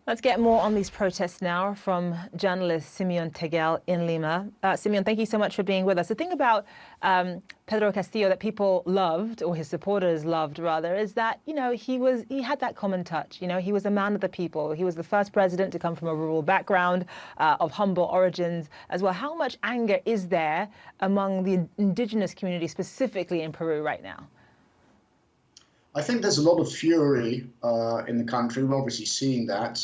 Let's get more on these protests now from journalist Simeon Tegel in Lima. Simeon, thank you so much for being with us. The thing about Pedro Castillo that people loved, or his supporters loved rather, is that, he had that common touch. He was a man of the people. He was the first president to come from a rural background, of humble origins as well. How much anger is there among the indigenous community, specifically in Peru right now? I think there's a lot of fury in the country. We're obviously seeing that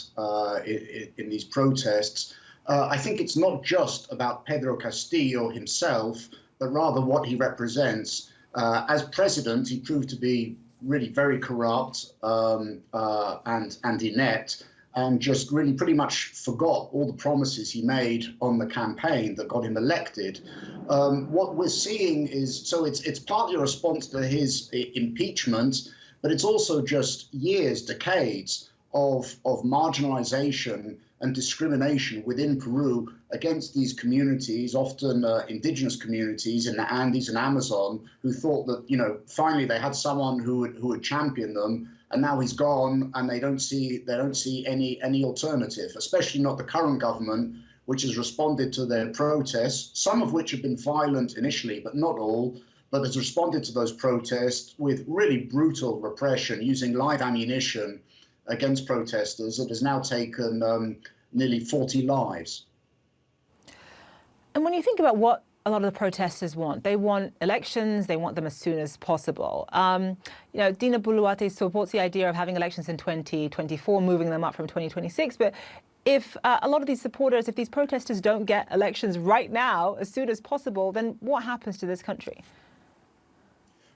in these protests. I think it's not just about Pedro Castillo himself, but rather what he represents. As president, he proved to be really very corrupt and inept, and just really pretty much forgot all the promises he made on the campaign that got him elected. What we're seeing is, so it's partly a response to his impeachment, but it's also just years, decades of marginalization and discrimination within Peru against these communities, often indigenous communities in the Andes and Amazon, who thought that, finally they had someone who would champion them. And now he's gone, and they don't see any alternative, especially not the current government, which has responded to their protests, some of which have been violent initially, but not all, but has responded to those protests with really brutal repression, using live ammunition against protesters that has now taken nearly 40 lives. And when you think about what a lot of the protesters want, they want elections, they want them as soon as possible. Dina Boluarte supports the idea of having elections in 2024, moving them up from 2026. But if a lot of these supporters, if these protesters don't get elections right now, as soon as possible, then what happens to this country?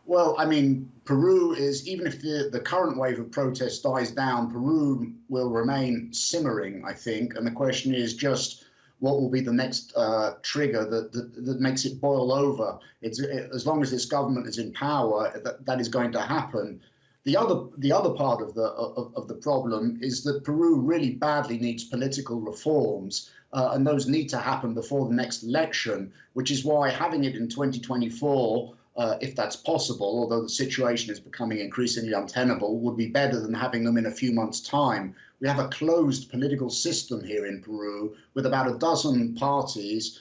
Well, I mean, Peru is, even if the current wave of protest dies down, Peru will remain simmering, I think. And the question is just, what will be the next trigger that makes it boil over? As long as this government is in power, that is going to happen. The other part of the problem is that Peru really badly needs political reforms, and those need to happen before the next election, which is why having it in 2024, if that's possible, although the situation is becoming increasingly untenable, would be better than having them in a few months' time. We have a closed political system here in Peru with about a dozen parties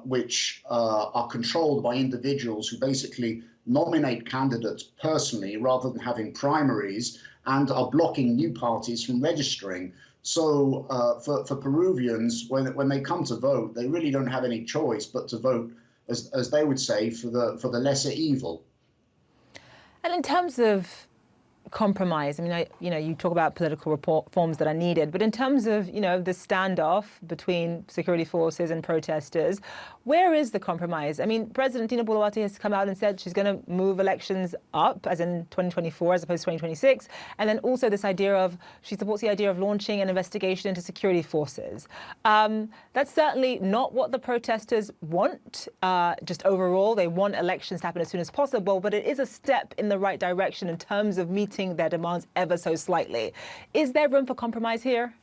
which are controlled by individuals who basically nominate candidates personally rather than having primaries, and are blocking new parties from registering. So for Peruvians, when they come to vote, they really don't have any choice but to vote, as they would say, for the lesser evil. And in terms of compromise, I mean, you talk about political reforms that are needed, but in terms of, the standoff between security forces and protesters, where is the compromise? I mean, President Dina Boluarte has come out and said she's going to move elections up, as in 2024 as opposed to 2026. And then also this idea of, she supports the idea of launching an investigation into security forces. That's certainly not what the protesters want. Just overall, they want elections to happen as soon as possible, but it is a step in the right direction in terms of meeting their demands ever so slightly. Is there room for compromise here?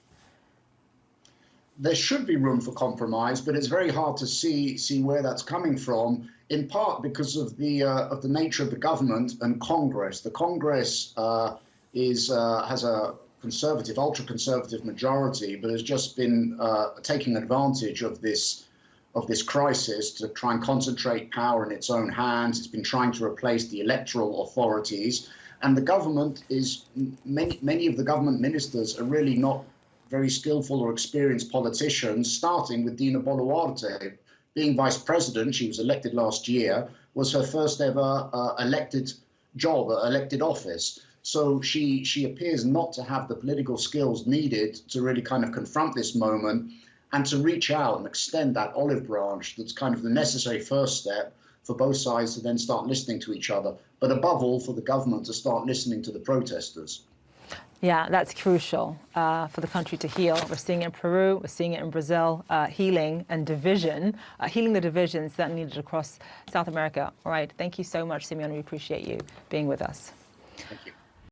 There should be room for compromise, but it's very hard to see where that's coming from, in part because of the nature of the government and Congress. The Congress has a conservative, ultra-conservative majority, but has just been taking advantage of this crisis to try and concentrate power in its own hands. It's been trying to replace the electoral authorities. And the government is, many of the government ministers are really not very skillful or experienced politicians, starting with Dina Boluarte. Being vice president, she was elected last year, was her first ever elected office. So she appears not to have the political skills needed to really kind of confront this moment and to reach out and extend that olive branch that's kind of the necessary first step for both sides to then start listening to each other, but above all for the government to start listening to the protesters. Yeah, that's crucial for the country to heal. We're seeing it in Peru, we're seeing it in Brazil, healing and division, healing the divisions that are needed across South America. All right, thank you so much, Simeon. We appreciate you being with us. Thank you.